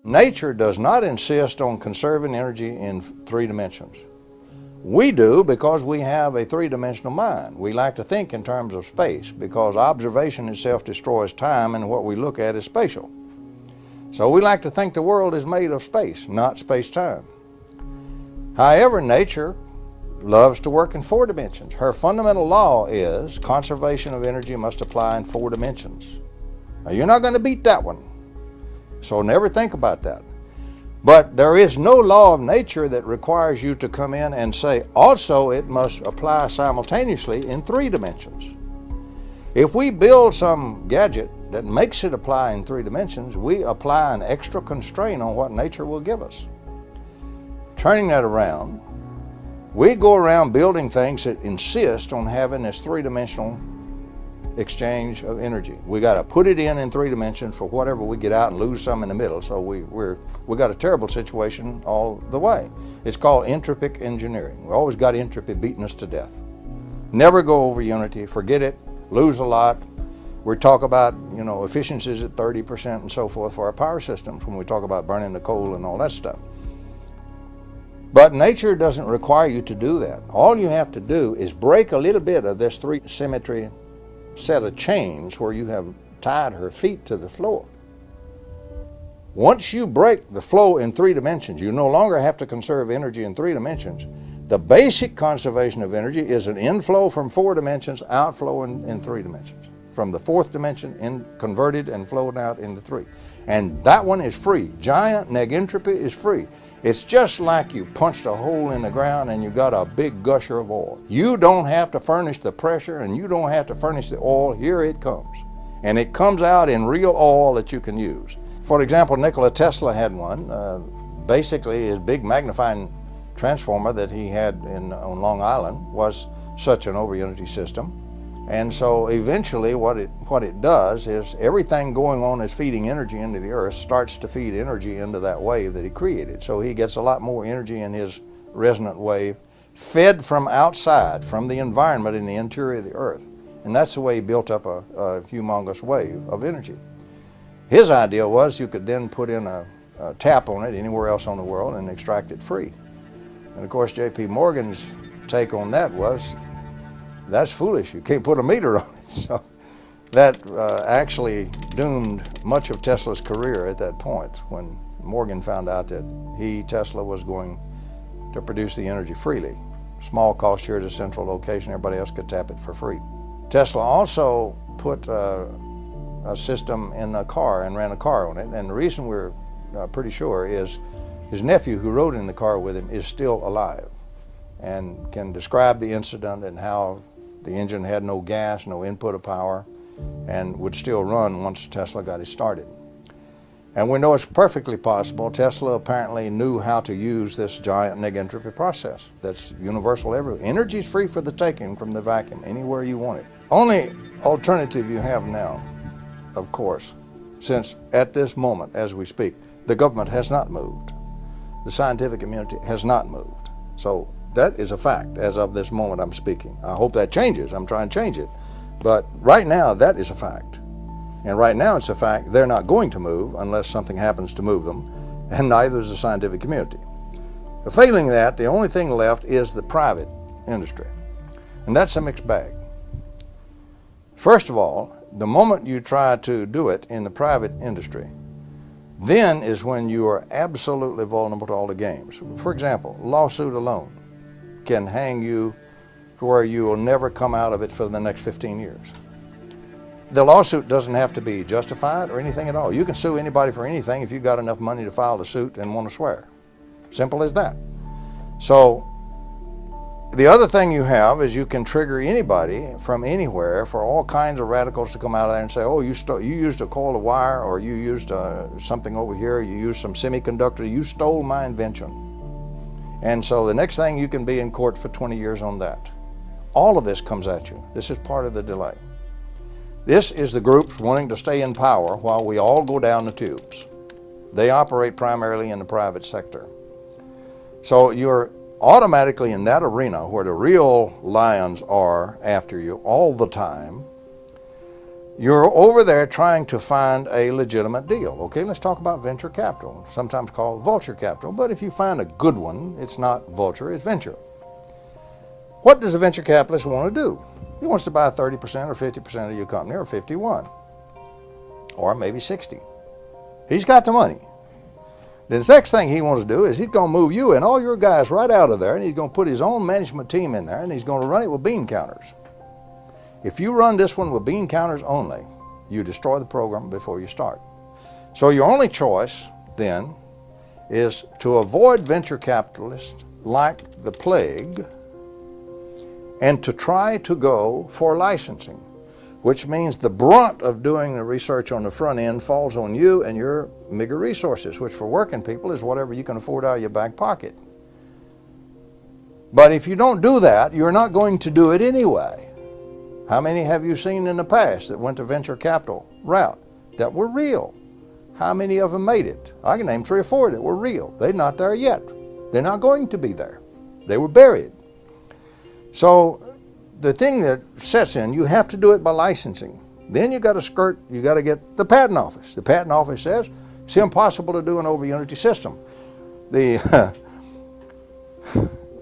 Nature does not insist on conserving energy in 3 dimensions. We do because we have a 3-dimensional mind. We like to think in terms of space because observation itself destroys time and what we look at is spatial. So we like to think the world is made of space, not space-time. However, nature loves to work in 4 dimensions. Her fundamental law is conservation of energy must apply in 4 dimensions. Now, you're not going to beat that one, so never think about that. But there is no law of nature that requires you to come in and say, also it must apply simultaneously in 3 dimensions. If we build some gadget that makes it apply in 3 dimensions, we apply an extra constraint on what nature will give us. Turning that around, we go around building things that insist on having this 3-dimensional exchange of energy. We got to put it in 3 dimensions for whatever we get out and lose some in the middle. So we got a terrible situation all the way. It's called entropic engineering. We always got entropy beating us to death. Never go over unity. Forget it. Lose a lot. We talk about efficiencies at 30% and so forth for our power systems when we talk about burning the coal and all that stuff. But nature doesn't require you to do that. All you have to do is break a little bit of this 3 symmetry set of chains where you have tied her feet to the floor. Once you break the flow in 3 dimensions, you no longer have to conserve energy in 3 dimensions. The basic conservation of energy is an inflow from 4 dimensions, outflow in 3 dimensions. From the 4th dimension, converted and flowed out into 3. And that one is free. Giant negentropy is free. It's just like you punched a hole in the ground and you got a big gusher of oil. You don't have to furnish the pressure and you don't have to furnish the oil. Here it comes. And it comes out in real oil that you can use. For example, Nikola Tesla had one. Basically, his big magnifying transformer that he had on Long Island was such an over-unity system. And so eventually what it does is everything going on is feeding energy into the earth starts to feed energy into that wave that he created. So he gets a lot more energy in his resonant wave fed from outside, from the environment in the interior of the earth. And that's the way he built up a humongous wave of energy. His idea was you could then put in a tap on it anywhere else on the world and extract it free. And of course J.P. Morgan's take on that was, that's foolish, you can't put a meter on it. So that actually doomed much of Tesla's career at that point when Morgan found out that Tesla was going to produce the energy freely. Small cost here at a central location, everybody else could tap it for free. Tesla also put a system in a car and ran a car on it, and the reason we're pretty sure is his nephew who rode in the car with him is still alive and can describe the incident and how the engine had no gas, no input of power, and would still run once Tesla got it started. And we know it's perfectly possible. Tesla apparently knew how to use this giant negentropy process that's universal everywhere. Energy is free for the taking from the vacuum, anywhere you want it. Only alternative you have now, of course, since at this moment, as we speak, the government has not moved. The scientific community has not moved. So that is a fact as of this moment I'm speaking. I hope that changes. I'm trying to change it. But right now, that is a fact. And right now it's a fact they're not going to move unless something happens to move them, and neither is the scientific community. But failing that, the only thing left is the private industry. And that's a mixed bag. First of all, the moment you try to do it in the private industry, then is when you are absolutely vulnerable to all the games. For example, lawsuit alone can hang you to where you will never come out of it for the next 15 years. The lawsuit doesn't have to be justified or anything at all. You can sue anybody for anything if you've got enough money to file the suit and want to swear. Simple as that. So the other thing you have is you can trigger anybody from anywhere for all kinds of radicals to come out of there and say, oh, you used a coil of wire, or you used something over here, you used some semiconductor, you stole my invention. And so the next thing you can be in court for 20 years on that. All of this comes at you. This is part of the delay. This is the groups wanting to stay in power while we all go down the tubes. They operate primarily in the private sector. So you're automatically in that arena where the real lions are after you all the time. You're over there trying to find a legitimate deal. Okay, let's talk about venture capital, sometimes called vulture capital. But if you find a good one, it's not vulture, it's venture. What does a venture capitalist want to do? He wants to buy 30% or 50% of your company, or 51, or maybe 60. He's got the money. Then the next thing he wants to do is he's going to move you and all your guys right out of there, and he's going to put his own management team in there, and he's going to run it with bean counters. If you run this one with bean counters only, you destroy the program before you start. So your only choice then is to avoid venture capitalists like the plague and to try to go for licensing, which means the brunt of doing the research on the front end falls on you and your meager resources, which for working people is whatever you can afford out of your back pocket. But if you don't do that, you're not going to do it anyway. How many have you seen in the past that went the venture capital route that were real? How many of them made it? I can name 3 or 4 that were real. They're not there yet. They're not going to be there. They were buried. So the thing that sets in, you have to do it by licensing. Then you got to get the patent office. The patent office says it's impossible to do an over-unity system. The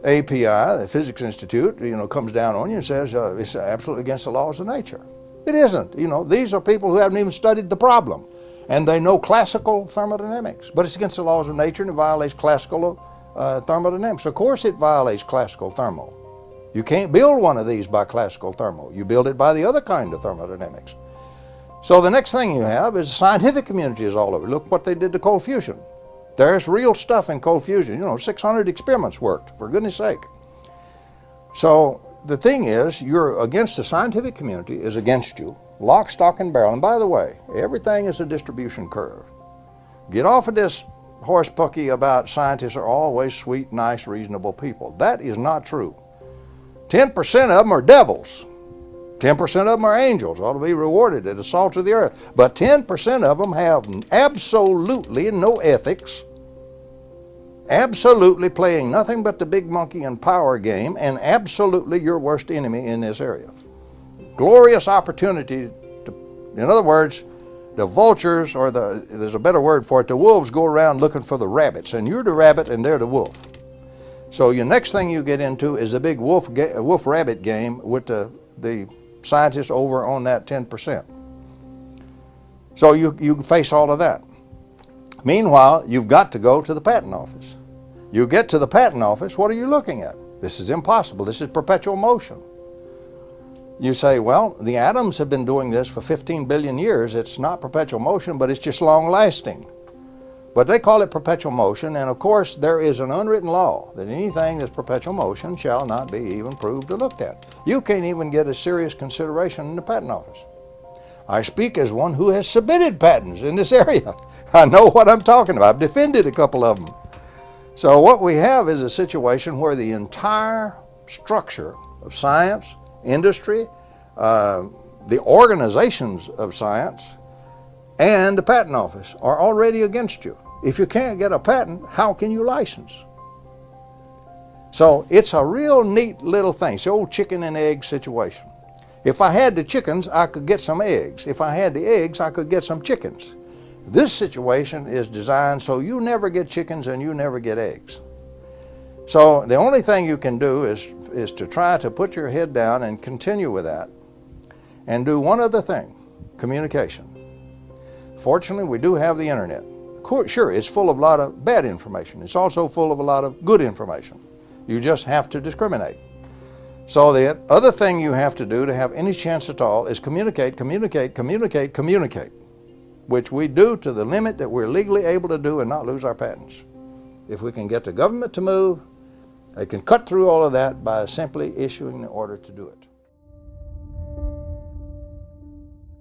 API, the Physics Institute, comes down on you and says it's absolutely against the laws of nature. It isn't. These are people who haven't even studied the problem, and they know classical thermodynamics, but it's against the laws of nature and it violates classical thermodynamics. Of course it violates classical thermo. You can't build one of these by classical thermo. You build it by the other kind of thermodynamics. So the next thing you have is the scientific community is all over. Look what they did to cold fusion. There's real stuff in cold fusion. 600 experiments worked, for goodness sake. So the thing is, you're against the scientific community is against you, lock, stock, and barrel. And by the way, everything is a distribution curve. Get off of this horse pucky about scientists are always sweet, nice, reasonable people. That is not true. 10% of them are devils. 10% of them are angels, ought to be rewarded at the salt of the earth. But 10% of them have absolutely no ethics, absolutely playing nothing but the big monkey and power game, and absolutely your worst enemy in this area. Glorious opportunity to, in other words, the vultures, or there's a better word for it, the wolves go around looking for the rabbits, and you're the rabbit and they're the wolf. So your next thing you get into is a big wolf-rabbit game with the scientists over on that 10%. So you face all of that. Meanwhile, you've got to go to the patent office. You get to the patent office, what are you looking at? This is impossible. This is perpetual motion. You say, well, the atoms have been doing this for 15 billion years. It's not perpetual motion, but it's just long-lasting. But they call it perpetual motion, and of course there is an unwritten law that anything that's perpetual motion shall not be even proved or looked at. You can't even get a serious consideration in the patent office. I speak as one who has submitted patents in this area. I know what I'm talking about. I've defended a couple of them. So what we have is a situation where the entire structure of science, industry, the organizations of science, and the patent office are already against you. If you can't get a patent, how can you license? So it's a real neat little thing. It's the old chicken and egg situation. If I had the chickens, I could get some eggs. If I had the eggs, I could get some chickens. This situation is designed so you never get chickens and you never get eggs. So the only thing you can do is to try to put your head down and continue with that and do one other thing, communication. Fortunately, we do have the internet. Sure, it's full of a lot of bad information. It's also full of a lot of good information. You just have to discriminate. So the other thing you have to do to have any chance at all is communicate, which we do to the limit that we're legally able to do and not lose our patents. If we can get the government to move, they can cut through all of that by simply issuing the order to do it.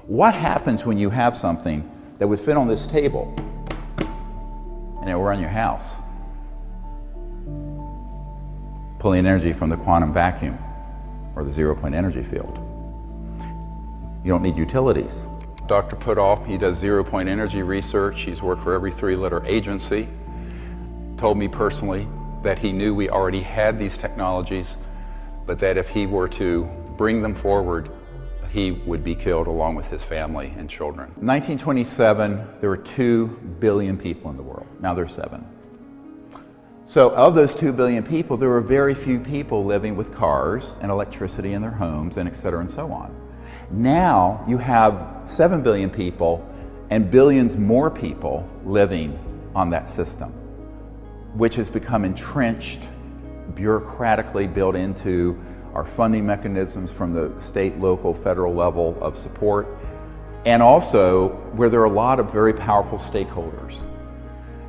What happens when you have something that would fit on this table and it will run your house? Pulling energy from the quantum vacuum or the zero-point energy field. You don't need utilities. Dr. Putoff, he does zero-point energy research. He's worked for every 3-letter agency. Told me personally that he knew we already had these technologies, but that if he were to bring them forward, he would be killed along with his family and children. In 1927, there were 2 billion people in the world. Now there's 7. So of those 2 billion people, there were very few people living with cars and electricity in their homes, and et cetera and so on. Now you have 7 billion people and billions more people living on that system, which has become entrenched, bureaucratically built into our funding mechanisms from the state, local, federal level of support, and also where there are a lot of very powerful stakeholders.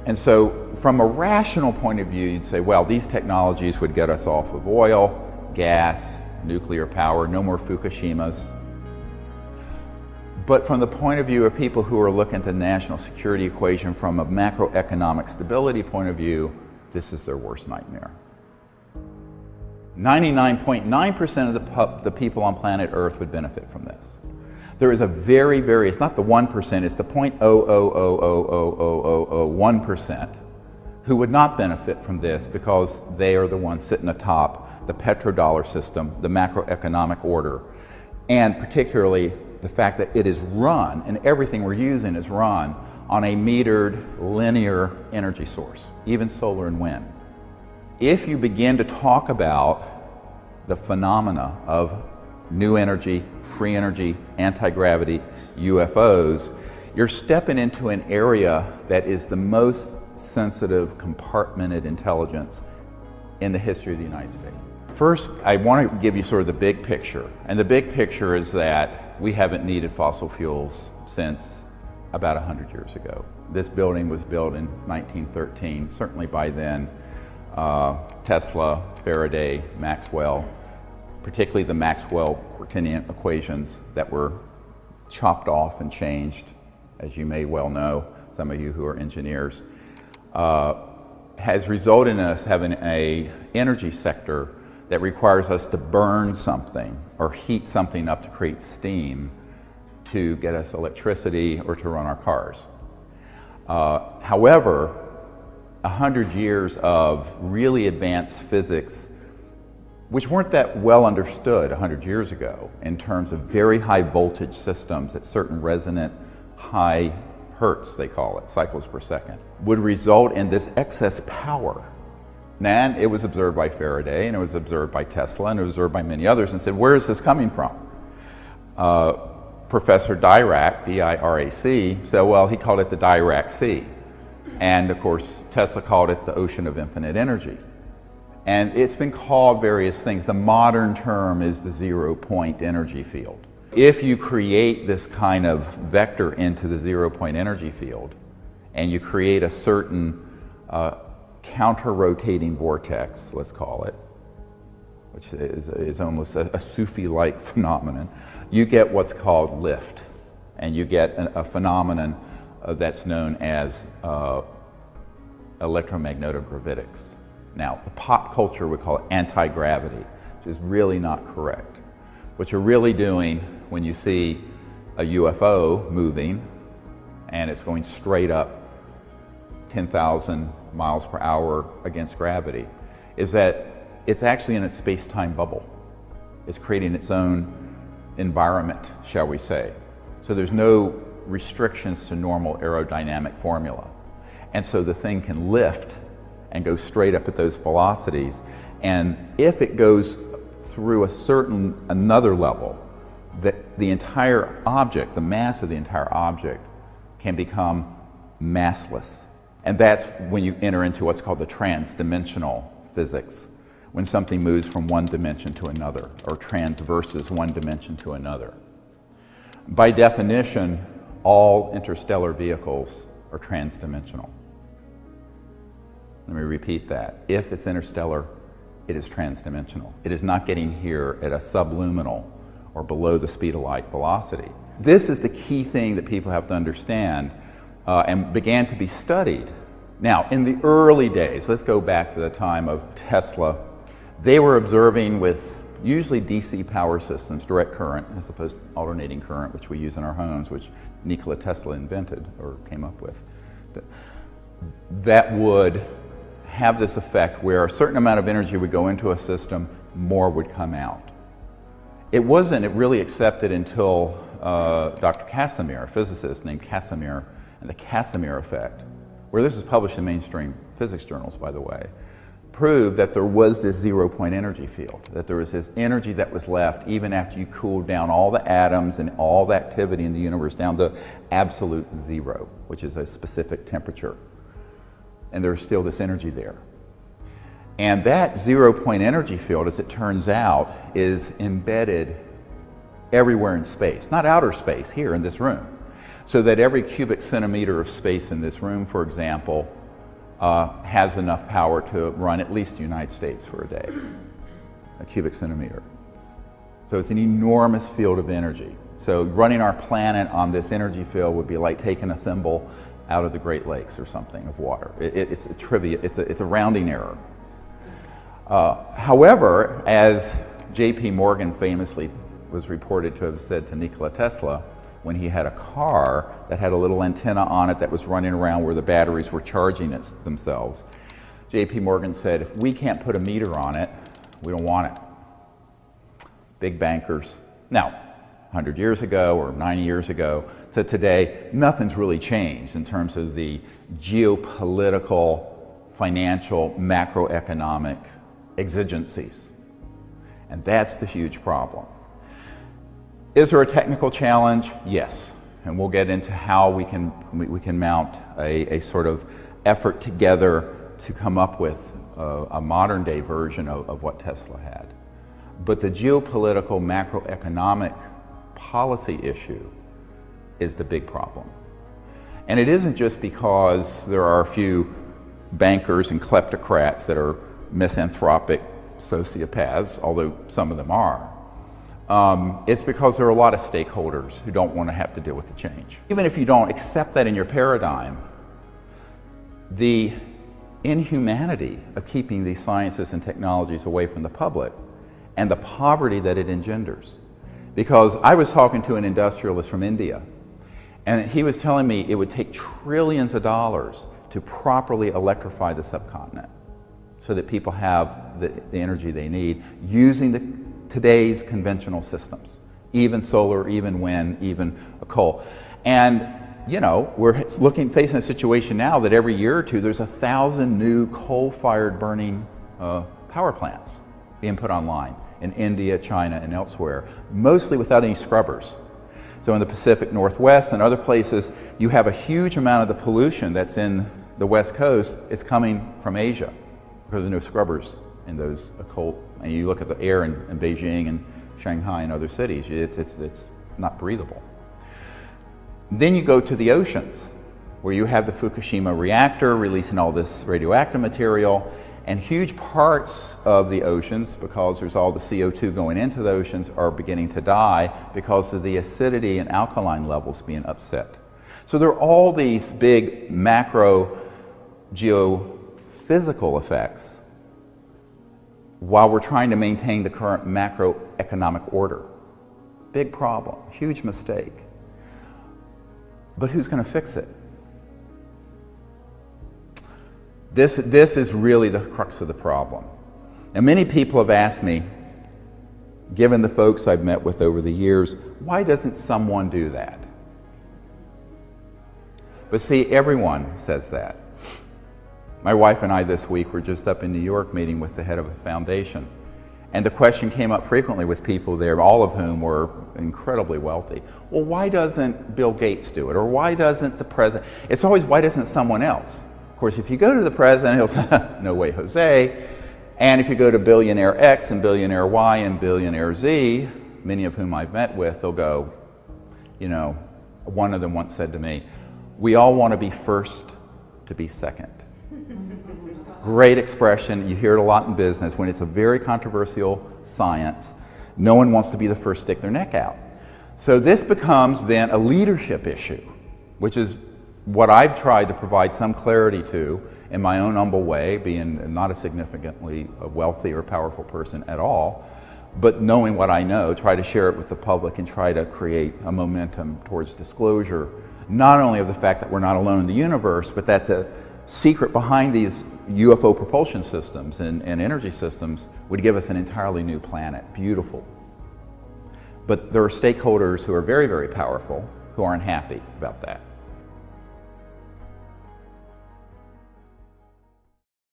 And so from a rational point of view, you'd say, well, these technologies would get us off of oil, gas, nuclear power, no more Fukushimas. But from the point of view of people who are looking at the national security equation from a macroeconomic stability point of view, this is their worst nightmare. 99.9% of the people on planet Earth would benefit from this. There is a very, it's not the 1%, it's the 0.0000001% who would not benefit from this because they are the ones sitting atop the petrodollar system, the macroeconomic order, and particularly the fact that it is run, and everything we're using is run on a metered, linear energy source, even solar and wind. If you begin to talk about the phenomena of new energy, free energy, anti-gravity, UFOs, you're stepping into an area that is the most sensitive, compartmented intelligence in the history of the United States. First, I want to give you sort of the big picture. And the big picture is that we haven't needed fossil fuels since about 100 years ago. This building was built in 1913. Certainly by then, Tesla, Faraday, Maxwell, particularly the Maxwell-Quaternion equations that were chopped off and changed, as you may well know, some of you who are engineers, has resulted in us having an energy sector that requires us to burn something or heat something up to create steam to get us electricity or to run our cars. However, 100 years of really advanced physics, which weren't that well understood 100 years ago in terms of very high voltage systems at certain resonant high hertz, they call it, cycles per second, would result in this excess power. And it was observed by Faraday, and it was observed by Tesla, and it was observed by many others, and said, where is this coming from? Professor Dirac, D-I-R-A-C, said, well, he called it the Dirac Sea. And of course, Tesla called it the ocean of infinite energy. And it's been called various things. The modern term is the zero-point energy field. If you create this kind of vector into the zero-point energy field, and you create a certain counter-rotating vortex, let's call it, which is almost a Sufi-like phenomenon, you get what's called lift. And you get a phenomenon that's known as electromagnetogravitics. Now, the pop culture would call it anti-gravity, which is really not correct. What you're really doing when you see a UFO moving and it's going straight up 10,000 miles per hour against gravity is that it's actually in a space-time bubble. It's creating its own environment, shall we say. So there's no restrictions to normal aerodynamic formula. And so the thing can lift and go straight up at those velocities. And if it goes through another level, the entire object, the mass of the entire object, can become massless. And that's when you enter into what's called the transdimensional physics, when something moves from one dimension to another, or transverses one dimension to another. By definition, all interstellar vehicles are transdimensional. Let me repeat that. If it's interstellar, it is transdimensional. It is not getting here at a subluminal or below the speed of light velocity. This is the key thing that people have to understand and began to be studied. Now, in the early days, let's go back to the time of Tesla, they were observing with usually DC power systems, direct current, as opposed to alternating current, which we use in our homes, which Nikola Tesla invented or came up with. That would have this effect where a certain amount of energy would go into a system, more would come out. It wasn't really accepted until Dr. Casimir, a physicist named Casimir, and the Casimir effect, where this was published in mainstream physics journals, by the way, proved that there was this zero-point energy field, that there was this energy that was left even after you cooled down all the atoms and all the activity in the universe down to absolute zero, which is a specific temperature. And there's still this energy there. And that zero-point energy field, as it turns out, is embedded everywhere in space, not outer space, here in this room. So that every cubic centimeter of space in this room, for example, has enough power to run at least the United States for a day, a cubic centimeter. So it's an enormous field of energy. So running our planet on this energy field would be like taking a thimble out of the Great Lakes or something of water. It's a trivia, it's a rounding error. However, as J.P. Morgan famously was reported to have said to Nikola Tesla, when he had a car that had a little antenna on it that was running around where the batteries were charging themselves, J.P. Morgan said, if we can't put a meter on it, we don't want it. Big bankers. Now, 100 years ago or 90 years ago to today, nothing's really changed in terms of the geopolitical, financial, macroeconomic exigencies. And that's the huge problem. Is there a technical challenge? Yes. And we'll get into how we can mount a sort of effort together to come up with a modern day version of what Tesla had. But the geopolitical, macroeconomic policy issue is the big problem. And it isn't just because there are a few bankers and kleptocrats that are misanthropic sociopaths, although some of them are. It's because there are a lot of stakeholders who don't want to have to deal with the change. Even if you don't accept that in your paradigm, the inhumanity of keeping these sciences and technologies away from the public and the poverty that it engenders. Because I was talking to an industrialist from India, and he was telling me it would take trillions of dollars to properly electrify the subcontinent so that people have the energy they need using today's conventional systems, even solar, even wind, even coal. And you know, we're facing a situation now that every year or two there's 1,000 new coal-fired burning power plants being put online in India, China, and elsewhere, mostly without any scrubbers. So in the Pacific Northwest and other places, you have a huge amount of the pollution that's in the West Coast. It's coming from Asia because there's no scrubbers in those coal. And you look at the air in Beijing and Shanghai and other cities, it's not breathable. Then you go to the oceans, where you have the Fukushima reactor releasing all this radioactive material, and huge parts of the oceans, because there's all the CO2 going into the oceans, are beginning to die because of the acidity and alkaline levels being upset. So there are all these big macro geophysical effects while we're trying to maintain the current macroeconomic order. Big problem, huge mistake. But who's going to fix it? This is really the crux of the problem. And many people have asked me, given the folks I've met with over the years, why doesn't someone do that? But see, everyone says that. My wife and I this week were just up in New York meeting with the head of a foundation. And the question came up frequently with people there, all of whom were incredibly wealthy. Well, why doesn't Bill Gates do it? Or why doesn't the president? It's always, why doesn't someone else? Of course, if you go to the president, he'll say, no way, Jose. And if you go to billionaire X and billionaire Y and billionaire Z, many of whom I've met with, they'll go, you know, one of them once said to me, we all want to be first to be second. Great expression. You hear it a lot in business. When it's a very controversial science, no one wants to be the first to stick their neck out. So this becomes then a leadership issue, which is what I've tried to provide some clarity to in my own humble way, being not a significantly wealthy or powerful person at all, but knowing what I know, try to share it with the public and try to create a momentum towards disclosure, not only of the fact that we're not alone in the universe, but that the secret behind these UFO propulsion systems and energy systems would give us an entirely new planet, beautiful, But there are stakeholders who are very, very powerful who aren't happy about that.